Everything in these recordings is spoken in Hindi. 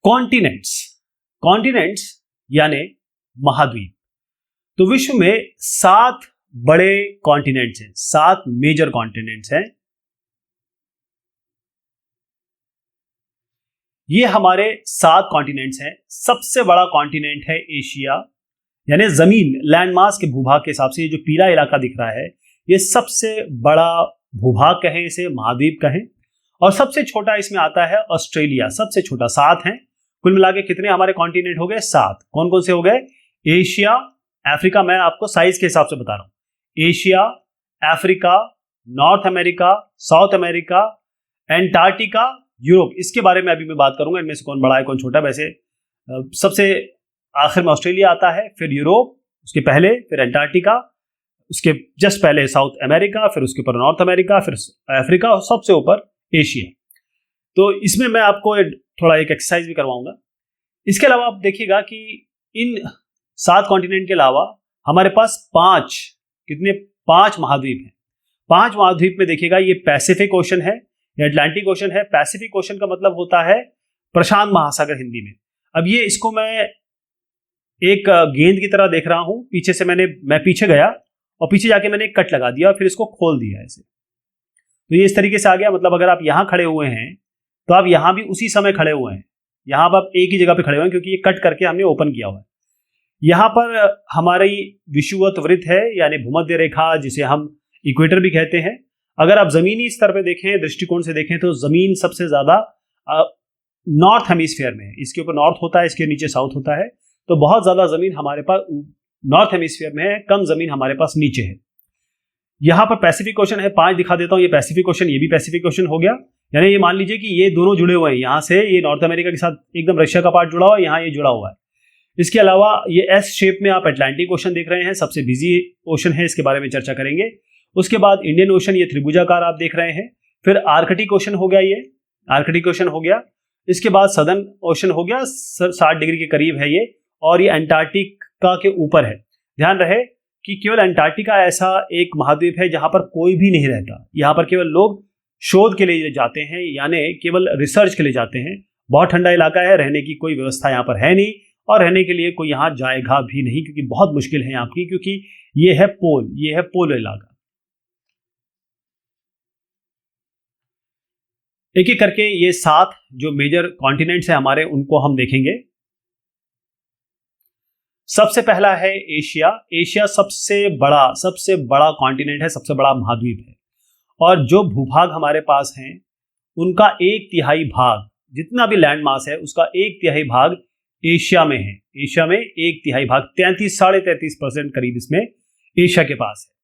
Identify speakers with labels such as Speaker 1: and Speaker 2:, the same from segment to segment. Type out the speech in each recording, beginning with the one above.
Speaker 1: कॉन्टिनेंट्स, कॉन्टिनेंट्स यानी महाद्वीप। तो विश्व में 7 बड़े कॉन्टिनेंट्स हैं, 7 मेजर कॉन्टिनेंट्स हैं। ये हमारे 7 कॉन्टिनेंट्स हैं। सबसे बड़ा कॉन्टिनेंट है एशिया, यानी जमीन लैंडमास के भूभाग के हिसाब से ये जो पीला इलाका दिख रहा है ये सबसे बड़ा भूभाग कहें, इसे महाद्वीप कहें। और सबसे छोटा इसमें आता है ऑस्ट्रेलिया, सबसे छोटा। 7 हैं कुल मिला के। कितने हमारे कॉन्टिनेंट हो गए? 7। कौन कौन से हो गए? एशिया, अफ्रीका, मैं आपको साइज के हिसाब से बता रहा हूं। Asia, Africa, north America, south America, Antarctica, Europe. इसके बारे में अभी मैं बात करूंगा, इनमें से कौन बड़ा है कौन छोटा। वैसे सबसे आखिर में ऑस्ट्रेलिया आता है, फिर यूरोप, उसके पहले फिर एंटार्क्टिका, उसके जस्ट पहले साउथ अमेरिका, फिर उसके ऊपर नॉर्थ अमेरिका, फिर अफ्रीका और सबसे ऊपर एशिया। तो इसमें मैं आपको थोड़ा एक एक्सरसाइज भी करवाऊंगा। इसके अलावा आप देखिएगा कि इन 7 कॉन्टिनेंट के अलावा हमारे पास 5 महाद्वीप हैं। 5 महाद्वीप में देखिएगा ये पैसिफिक ओशन है या अटलांटिक ओशन है। पैसिफिक ओशन का मतलब होता है प्रशांत महासागर हिंदी में। अब ये इसको मैं एक गेंद की तरह देख रहा हूं। पीछे से मैं पीछे गया और पीछे जाके मैंने एक कट लगा दिया और फिर इसको खोल दिया ऐसे। तो ये इस तरीके से आ गया। मतलब अगर आप यहां खड़े हुए हैं तो आप यहां भी उसी समय खड़े हुए हैं। यहां पर आप एक ही जगह पे खड़े हुए हैं क्योंकि ये कट करके हमने ओपन किया हुआ है। यहां पर हमारी विषुवत वृत्त है यानी भूमध्य रेखा, जिसे हम इक्वेटर भी कहते हैं। अगर आप जमीनी स्तर पे देखें, दृष्टिकोण से देखें, तो जमीन सबसे ज्यादा नॉर्थ हेमिस्फीयर में है। इसके ऊपर नॉर्थ होता है, इसके नीचे साउथ होता है। तो बहुत ज्यादा जमीन हमारे पास नॉर्थ हेमिस्फीयर में है, कम जमीन हमारे पास नीचे है। यहां पर पैसिफिक ओशन है, 5 दिखा देता हूं। ये पैसिफिक ओशन, ये भी पैसिफिक ओशन हो गया। यानी ये मान लीजिए कि ये दोनों जुड़े हुए हैं। यहां से ये नॉर्थ अमेरिका के साथ एकदम रशिया का पार्ट जुड़ा हुआ है, यहां ये जुड़ा हुआ है। इसके अलावा ये एस शेप में आप अटलांटिक ओशन देख रहे हैं, सबसे बिजी ओशन है, इसके बारे में चर्चा करेंगे। उसके बाद इंडियन ओशन, ये त्रिभुजाकार आप देख रहे हैं। फिर आर्कटिक ओशन हो गया, ये आर्कटिक ओशन हो गया। इसके बाद सदर्न ओशन हो गया, 60 डिग्री के करीब है ये, और ये अंटार्कटिका के ऊपर है। ध्यान रहे कि केवल अंटार्कटिका ऐसा एक महाद्वीप है जहां पर कोई भी नहीं रहता। यहां पर केवल लोग शोध के लिए जाते हैं, यानी केवल रिसर्च के लिए जाते हैं। बहुत ठंडा इलाका है, रहने की कोई व्यवस्था यहाँ पर है नहीं, और रहने के लिए कोई यहाँ जाएगा भी नहीं, क्योंकि बहुत मुश्किल है यहाँ की, क्योंकि ये है पोल, ये है पोलर इलाका। एक एक करके ये 7 जो मेजर कॉन्टिनेंट्स हैं हमारे, उनको हम देखेंगे। सबसे पहला है एशिया। एशिया सबसे बड़ा कॉन्टिनेंट है, सबसे बड़ा महाद्वीप है। और जो भूभाग हमारे पास हैं उनका 1/3 भाग, जितना भी लैंड मास है उसका 1/3 भाग एशिया में है। एशिया में 1/3 भाग, 33-33.5% करीब इसमें एशिया के पास है।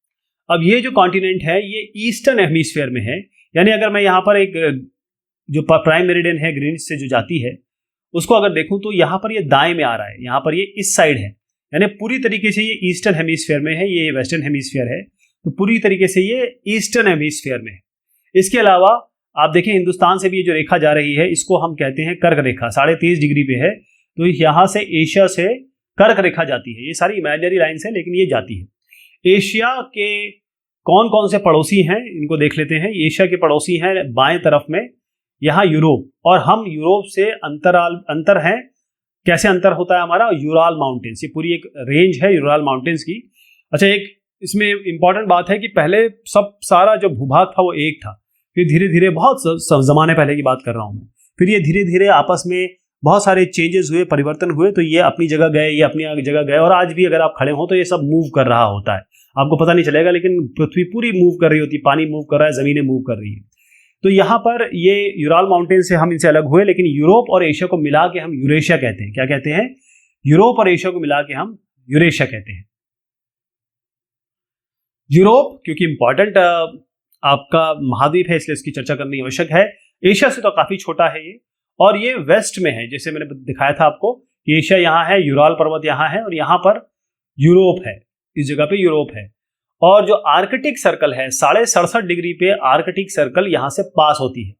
Speaker 1: अब ये जो कॉन्टिनेंट है ये ईस्टर्न हेमिस्फीयर में है। यानी अगर मैं यहाँ पर एक जो प्राइम मेरिडियन है ग्रीनिच से जो जाती है उसको अगर देखूं तो यहाँ पर ये दाएं में आ रहा है, यहाँ पर ये इस साइड है। यानी पूरी तरीके से ये ईस्टर्न हेमिस्फीयर में है, ये वेस्टर्न हेमिस्फीयर है। तो पूरी तरीके से ये ईस्टर्न हेमिस्फीयर में है। इसके अलावा आप देखें हिंदुस्तान से भी ये जो रेखा जा रही है इसको हम कहते हैं कर्क रेखा, 23.5 डिग्री पे है। तो यहाँ से एशिया से कर्क रेखा जाती है। ये सारी इमेजिनरी लाइन्स है लेकिन ये जाती है। एशिया के कौन कौन से पड़ोसी हैं इनको देख लेते हैं। एशिया के पड़ोसी हैं बाएं तरफ में, यहाँ यूरोप, और हम यूरोप से अंतर हैं। कैसे अंतर होता है हमारा? यूराल माउंटेन्स, ये पूरी एक रेंज है यूराल माउंटेन्स की। अच्छा, एक इसमें इंपॉर्टेंट बात है कि पहले सारा जो भूभाग था वो एक था, फिर धीरे धीरे, बहुत जमाने पहले की बात कर रहा हूँ मैं, फिर ये धीरे धीरे आपस में बहुत सारे चेंजेस हुए, परिवर्तन हुए। तो ये अपनी जगह गए, ये अपनी जगह गए, और आज भी अगर आप खड़े हो तो ये सब मूव कर रहा होता है, आपको पता नहीं चलेगा, लेकिन पृथ्वी पूरी मूव कर रही होती है, पानी मूव कर रहा है, जमीनें मूव कर रही है। तो यहाँ पर ये यूराल माउंटेन से हम इनसे अलग हुए, लेकिन यूरोप और एशिया को मिला के हम यूरेशिया कहते हैं। क्या कहते हैं? यूरोप और एशिया को मिला के हम यूरेशिया कहते हैं। यूरोप क्योंकि इंपॉर्टेंट आपका महाद्वीप है इसलिए इसकी चर्चा करनी आवश्यक है। एशिया से तो काफी छोटा है ये, और ये वेस्ट में है, जैसे मैंने दिखाया था आपको कि एशिया यहाँ है, यूराल पर्वत यहाँ है, और यहाँ पर यूरोप है, इस जगह पे यूरोप है। और जो आर्कटिक सर्कल है 67.5 डिग्री पे आर्कटिक सर्कल यहाँ से पास होती है।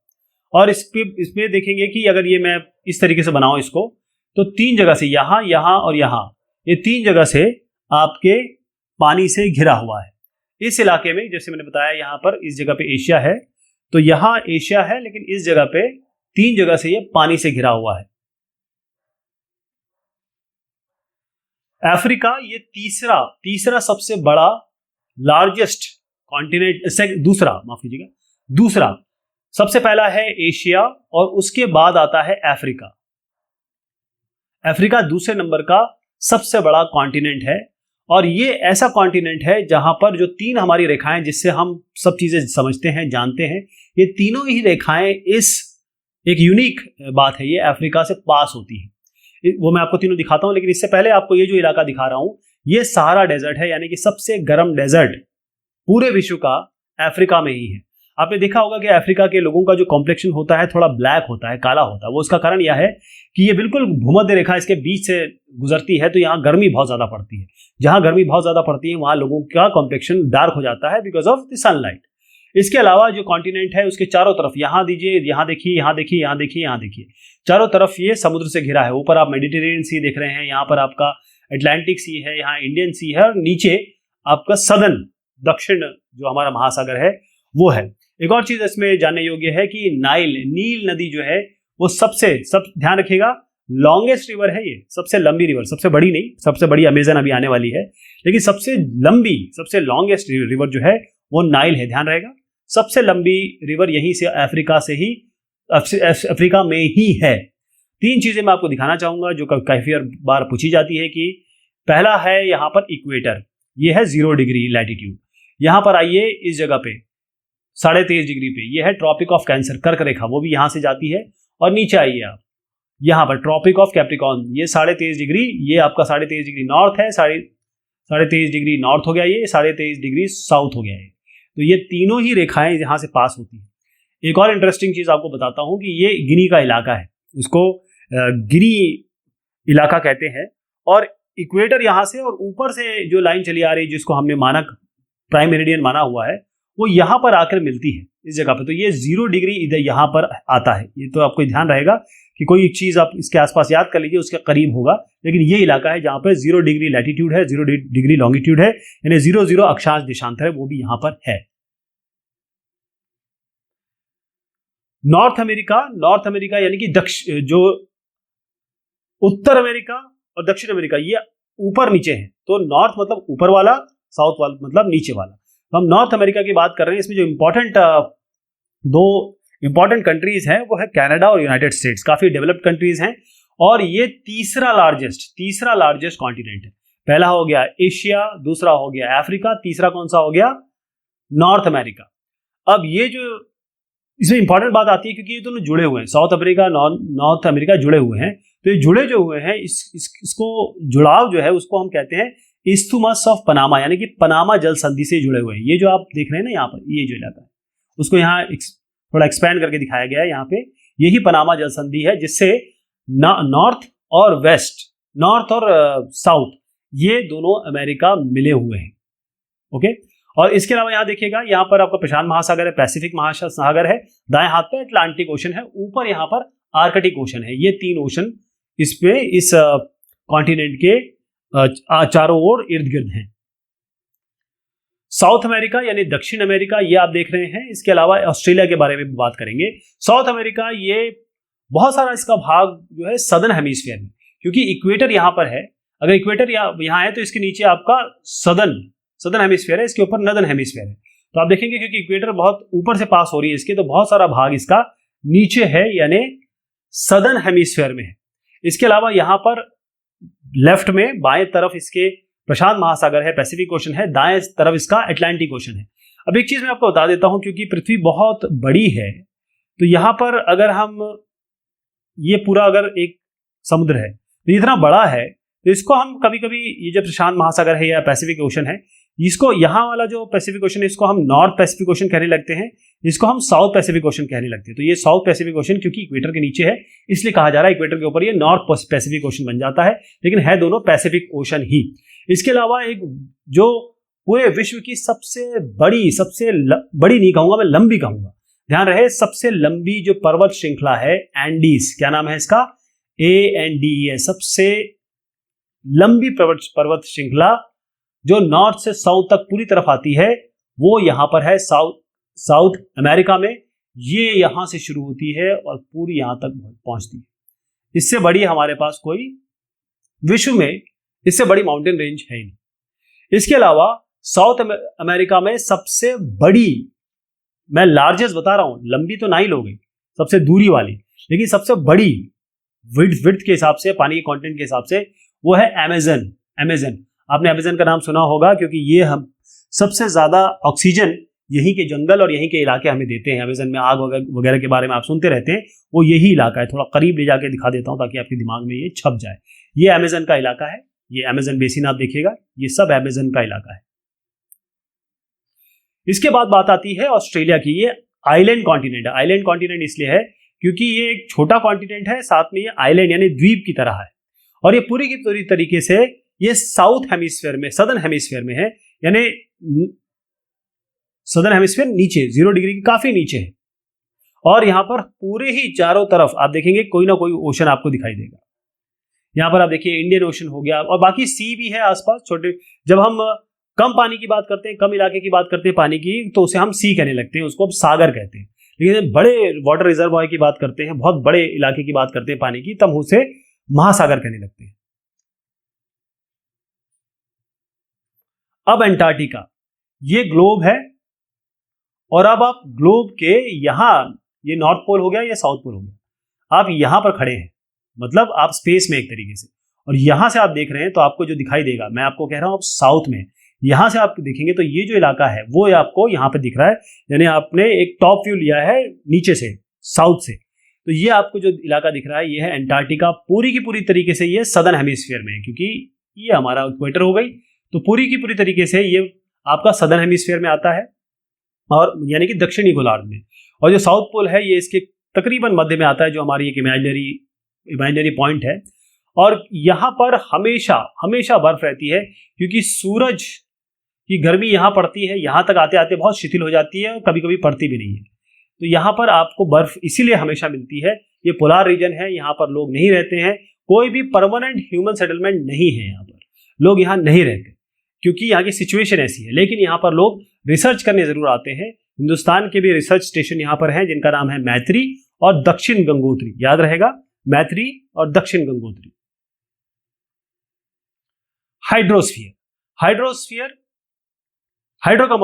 Speaker 1: और इसमें देखेंगे कि अगर ये मैं इस तरीके से बनाऊं इसको, तो 3 जगह से, यहाँ, यहाँ और यहाँ, ये 3 जगह से आपके पानी से घिरा हुआ है। इस इलाके में जैसे मैंने बताया यहाँ पर इस जगह पे एशिया है, तो यहाँ एशिया है, लेकिन इस जगह पे 3 जगह से ये पानी से घिरा हुआ है। अफ्रीका ये तीसरा सबसे बड़ा लार्जेस्ट कॉन्टिनेंट, दूसरा सबसे पहला है एशिया और उसके बाद आता है अफ्रीका। अफ्रीका दूसरे नंबर का सबसे बड़ा कॉन्टिनेंट है और ये ऐसा कॉन्टिनेंट है जहां पर जो तीन हमारी रेखाएं जिससे हम सब चीजें समझते हैं जानते हैं, ये तीनों ही रेखाएं इस एक यूनिक बात है, ये अफ्रीका से पास होती है। वो मैं आपको तीनों दिखाता हूं, लेकिन इससे पहले आपको ये जो इलाका दिखा रहा हूं ये सहारा डेजर्ट है, यानी कि सबसे गर्म डेजर्ट पूरे विश्व का अफ्रीका में ही है। आपने देखा होगा कि अफ्रीका के लोगों का जो कॉम्प्लेक्शन होता है थोड़ा ब्लैक होता है, काला होता है। वो उसका कारण यह है कि ये बिल्कुल भूमध्य रेखा इसके बीच से गुजरती है, तो यहाँ गर्मी बहुत ज्यादा पड़ती है। जहां गर्मी बहुत ज्यादा पड़ती है वहां लोगों का कॉम्प्लेक्शन डार्क हो जाता है बिकॉज ऑफ द सनलाइट। इसके अलावा जो कॉन्टिनेंट है उसके चारों तरफ, यहाँ दीजिए, यहाँ देखिए, यहाँ देखिए, यहाँ देखिए, यहाँ देखिए, चारों तरफ ये समुद्र से घिरा है। ऊपर आप मेडिटेरेनियन सी देख रहे हैं, यहाँ पर आपका अटलांटिक सी है, यहाँ इंडियन सी है और नीचे आपका सदर्न दक्षिण जो हमारा महासागर है वो है। एक और चीज इसमें जानने योग्य है कि नील नदी जो है वो सब ध्यान रखिएगा, लॉन्गेस्ट रिवर है, ये सबसे लंबी रिवर, सबसे बड़ी नहीं, सबसे बड़ी अमेजन अभी आने वाली है, लेकिन सबसे लॉन्गेस्ट रिवर जो है वो नाइल है, ध्यान रहेगा। सबसे लंबी रिवर यहीं से अफ्रीका में ही है। तीन चीजें मैं आपको दिखाना चाहूंगा जो काफी बार पूछी जाती है कि पहला है यहाँ पर इक्वेटर, ये है 0 डिग्री लैटिट्यूड। यहाँ पर आइए, इस जगह पे 23.5 डिग्री पे ये है ट्रॉपिक ऑफ कैंसर, कर्क रेखा, वो भी यहाँ से जाती है। और नीचे आइए आप, यहाँ पर ट्रॉपिक ऑफ कैप्रिकॉर्न, ये 23.5 डिग्री, ये आपका 23.5 डिग्री नॉर्थ है, 23.5 डिग्री नॉर्थ हो गया, ये 23.5 डिग्री साउथ हो गया है। तो ये तीनों ही रेखाएं यहाँ से पास होती हैं। एक और इंटरेस्टिंग चीज आपको बताता हूँ कि ये गिनी का इलाका है, इसको गिनी इलाका कहते हैं। और इक्वेटर यहाँ से और ऊपर से जो लाइन चली आ रही है जिसको हमने मानक प्राइम मेरिडियन माना हुआ है, वो यहाँ पर आकर मिलती है इस जगह पर। तो ये 0 डिग्री इधर यहाँ पर आता है। ये तो आपको ध्यान रहेगा कि कोई चीज आप इसके आसपास याद कर लीजिए, उसके करीब होगा। लेकिन ये इलाका है जहाँ पर 0 डिग्री लैटिट्यूड है, 0 डिग्री लॉन्गिट्यूड है, यानी 0 अक्षांश देशांतर है, वो भी यहाँ पर है। नॉर्थ अमेरिका यानी कि जो उत्तर अमेरिका और दक्षिण अमेरिका ये ऊपर नीचे है। तो नॉर्थ मतलब ऊपर वाला, साउथ वाला मतलब नीचे वाला। तो हम नॉर्थ अमेरिका की बात कर रहे हैं। इसमें जो दो इंपॉर्टेंट कंट्रीज हैं वो है कनाडा और यूनाइटेड स्टेट्स, काफी डेवलप्ड कंट्रीज हैं। और ये तीसरा लार्जेस्ट कॉन्टिनेंट है। पहला हो गया एशिया, दूसरा हो गया अफ्रीका, तीसरा कौन सा हो गया? North America. अब ये जो इसमें इंपॉर्टेंट बात आती है क्योंकि ये दोनों जुड़े हुए हैं, साउथ अफ्रीका नॉर्थ अमेरिका जुड़े हुए हैं। तो ये जुड़े जो हुए हैं इसको जुड़ाव जो है उसको हम कहते हैं इस्थुमस ऑफ पनामा, यानी कि पनामा जल संधि से जुड़े हुए हैं। ये जो आप देख रहे हैं ना यहाँ पर, ये जो इलाका है उसको यहाँ थोड़ा एक्सपैंड करके दिखाया गया है। यहाँ पे यही पनामा जल संधि है जिससे नॉर्थ और साउथ ये दोनों अमेरिका मिले हुए हैं। ओके। और इसके अलावा यहाँ देखिएगा, यहाँ पर आपका प्रशांत महासागर है, पैसिफिक महासागर है, दाएं हाथ पे अटलांटिक ओशन है, ऊपर यहाँ पर आर्कटिक ओशन है। ये तीन ओशन इस कॉन्टिनेंट के चारों ओर इर्द गिर्द हैं। साउथ अमेरिका यानी दक्षिण अमेरिका ये आप देख रहे हैं। इसके अलावा ऑस्ट्रेलिया के बारे में भी बात करेंगे। साउथ अमेरिका ये बहुत सारा इसका भाग जो है सदर्न हेमिस्फीयर में, क्योंकि इक्वेटर यहाँ पर है। अगर इक्वेटर यहाँ है तो इसके नीचे आपका सदर्न हेमिस्फीयर है, इसके ऊपर नदर्न हेमिस्फीयर है। तो आप देखेंगे क्योंकि इक्वेटर बहुत ऊपर से पास हो रही है इसके, तो बहुत सारा भाग इसका नीचे है यानी सदर्न हेमिस्फीयर में है। इसके अलावा यहाँ पर लेफ्ट में बाएं तरफ इसके प्रशांत महासागर है, पैसिफिक ओशन है, दाएं तरफ इसका अटलांटिक ओशन है। अब एक चीज मैं आपको बता देता हूं, क्योंकि पृथ्वी बहुत बड़ी है तो यहां पर अगर हम ये पूरा अगर एक समुद्र है तो इतना बड़ा है तो इसको हम कभी कभी ये जो प्रशांत महासागर है या पैसिफिक ओशन है, इसको यहाँ वाला जो पैसिफिक ओशन है इसको हम नॉर्थ पैसिफिक ओशन कहने लगते हैं, इसको हम साउथ पैसिफिक ओशन कहने लगते हैं। तो ये साउथ पैसिफिक ओशन क्योंकि इक्वेटर के नीचे है इसलिए कहा जा रहा है, इक्वेटर के ऊपर ये नॉर्थ पैसिफिक ओशन बन जाता है, लेकिन है दोनों पैसिफिक ओशन ही। इसके अलावा एक जो पूरे विश्व की सबसे बड़ी नहीं कहूंगा मैं, लंबी कहूंगा, ध्यान रहे, सबसे लंबी जो पर्वत श्रृंखला है एंडीज, क्या नाम है इसका? ANDE, सबसे लंबी पर्वत श्रृंखला जो नॉर्थ से साउथ तक पूरी तरफ आती है वो यहां पर है साउथ अमेरिका में। ये यहां से शुरू होती है और पूरी यहां तक पहुंचती है। इससे बड़ी हमारे पास कोई विश्व में इससे बड़ी माउंटेन रेंज है ही नहीं। इसके अलावा साउथ अमेरिका में सबसे बड़ी, मैं लार्जेस्ट बता रहा हूं, लंबी तो ना ही लोगे, सबसे दूरी वाली, लेकिन सबसे बड़ी विड्थ के हिसाब से, पानी के कंटेंट के हिसाब से, वो है अमेज़न। आपने अमेज़न का नाम सुना होगा क्योंकि ये हम सबसे ज्यादा ऑक्सीजन यहीं के जंगल और यहीं के इलाके हमें देते हैं। अमेज़न में आग वगैरह के बारे में आप सुनते रहते हैं, वो यही इलाका है। थोड़ा करीब ले जाके दिखा देता हूं ताकि आपके दिमाग में ये छप जाए। ये अमेज़न का इलाका है, ये अमेज़न बेसिन आप देखिएगा, ये सब अमेज़न का इलाका है। इसके बाद बात आती है ऑस्ट्रेलिया की। ये आइलैंड कॉन्टिनेंट है। आइलैंड कॉन्टिनेंट इसलिए है क्योंकि ये एक छोटा कॉन्टिनेंट है, साथ में ये आइलैंड यानी द्वीप की तरह है, और ये पूरी की पूरी तरीके से ये साउथ हेमिस्फीयर में, सदर्न हेमिस्फीयर में है, यानी सदर्न हेमिस्फीयर नीचे 0 डिग्री के काफी नीचे है। और यहां पर पूरे ही चारों तरफ आप देखेंगे कोई ना कोई ओशन आपको दिखाई देगा। यहां पर आप देखिए इंडियन ओशन हो गया, और बाकी सी भी है आसपास छोटे। जब हम कम पानी की बात करते हैं, कम इलाके की बात करते हैं पानी की, तो उसे हम सी कहने लगते हैं, उसको हम सागर कहते हैं। लेकिन बड़े वाटर रिजर्वायर की बात करते हैं, बहुत बड़े इलाके की बात करते हैं पानी की, तब उसे महासागर कहने लगते हैं। अब अंटार्कटिका, ये ग्लोब है, और अब आप ग्लोब के यहां, ये नॉर्थ पोल हो गया, ये साउथ पोल हो गया, आप यहां पर खड़े हैं, मतलब आप स्पेस में एक तरीके से, और यहां से आप देख रहे हैं तो आपको जो दिखाई देगा, मैं आपको कह रहा हूं आप साउथ में, यहां से आप देखेंगे तो ये जो इलाका है वो आपको यहां पे दिख रहा है, यानी आपने एक टॉप व्यू लिया है नीचे से, साउथ से, तो ये आपको जो इलाका दिख रहा है ये है अंटार्कटिका। पूरी की पूरी तरीके से ये सदर्न हेमिस्फीयर में है, क्योंकि ये हमारा इक्वेटर हो गई, तो पूरी की पूरी तरीके से ये आपका सदर्न हेमिस्फीयर में आता है, और यानी कि दक्षिणी गोलार्ध में। और जो साउथ पोल है ये इसके तकरीबन मध्य में आता है, जो हमारी एक इमेजिनरी पॉइंट है। और यहाँ पर हमेशा हमेशा बर्फ रहती है, क्योंकि सूरज की गर्मी यहाँ पड़ती है, यहाँ तक आते आते बहुत शिथिल हो जाती है, और कभी कभी पड़ती भी नहीं है। तो यहाँ पर आपको बर्फ इसीलिए हमेशा मिलती है। ये पोलार रीजन है, यहाँ पर लोग नहीं रहते हैं, कोई भी परमानेंट ह्यूमन सेटलमेंट नहीं है, यहाँ पर लोग यहाँ नहीं रहते क्योंकि यहाँ की सिचुएशन ऐसी है। लेकिन यहाँ पर लोग रिसर्च करने जरूर आते हैं। हिंदुस्तान के भी रिसर्च स्टेशन यहाँ पर हैं, जिनका नाम है मैत्री और दक्षिण गंगोत्री, याद रहेगा, मैत्री और दक्षिण गंगोत्री। हाइड्रोस्फीयर, हाइड्रो का